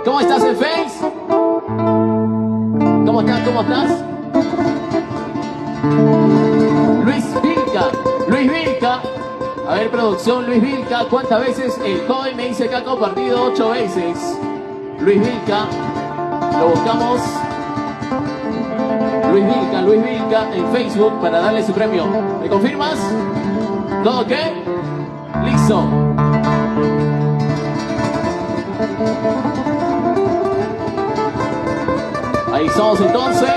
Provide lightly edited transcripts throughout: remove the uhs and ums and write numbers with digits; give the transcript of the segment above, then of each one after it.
¿Cómo estás en Face? ¿Cómo estás? ¿Cómo estás? Luis Vilca. Luis Vilca. A ver, producción, Luis Vilca. ¿Cuántas veces? El joven me dice que ha compartido 8 veces. Luis Vilca. Lo buscamos. Luis Vilca en Facebook para darle su premio. ¿Me confirmas? ¿Todo ok? Listo. Ahí somos entonces.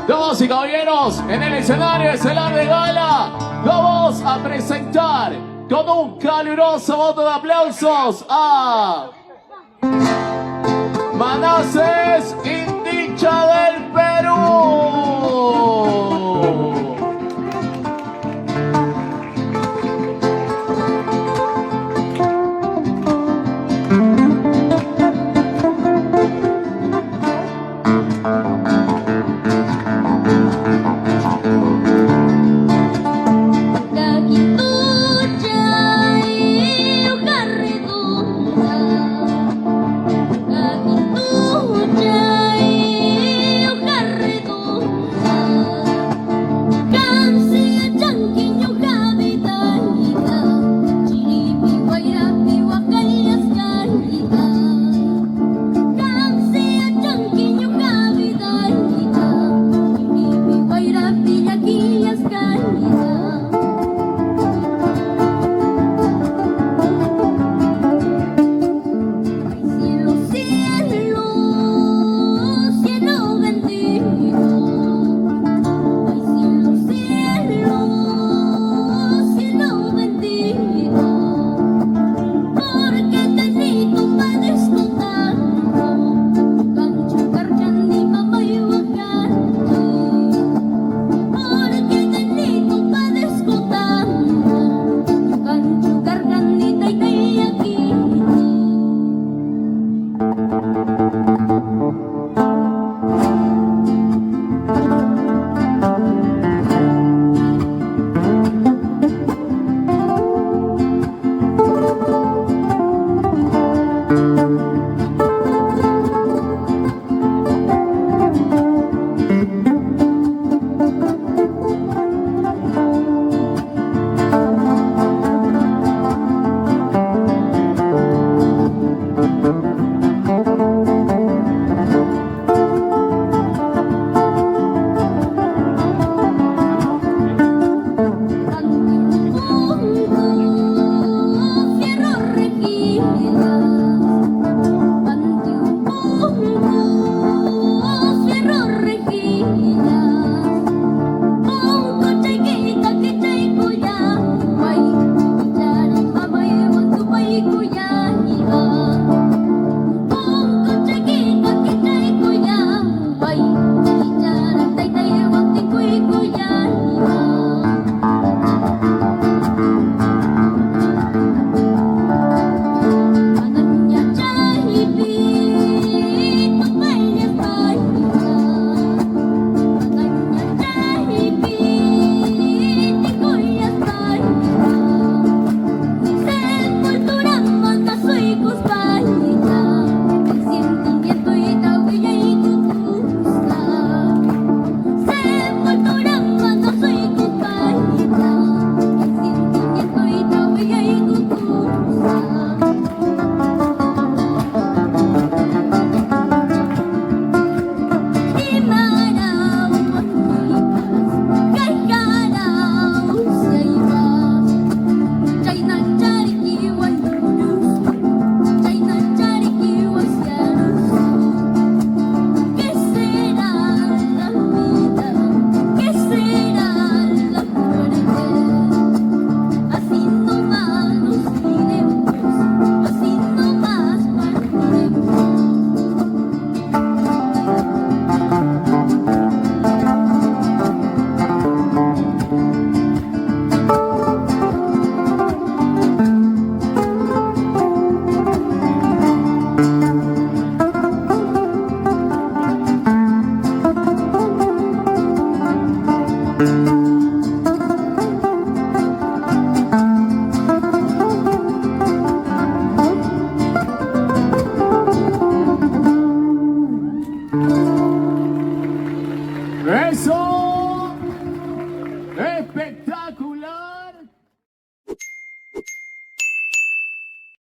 Damas y caballeros, en el escenario estelar de gala, vamos a presentar con un caluroso voto de aplausos a Manassés Indicha del Perú. ¡Eso!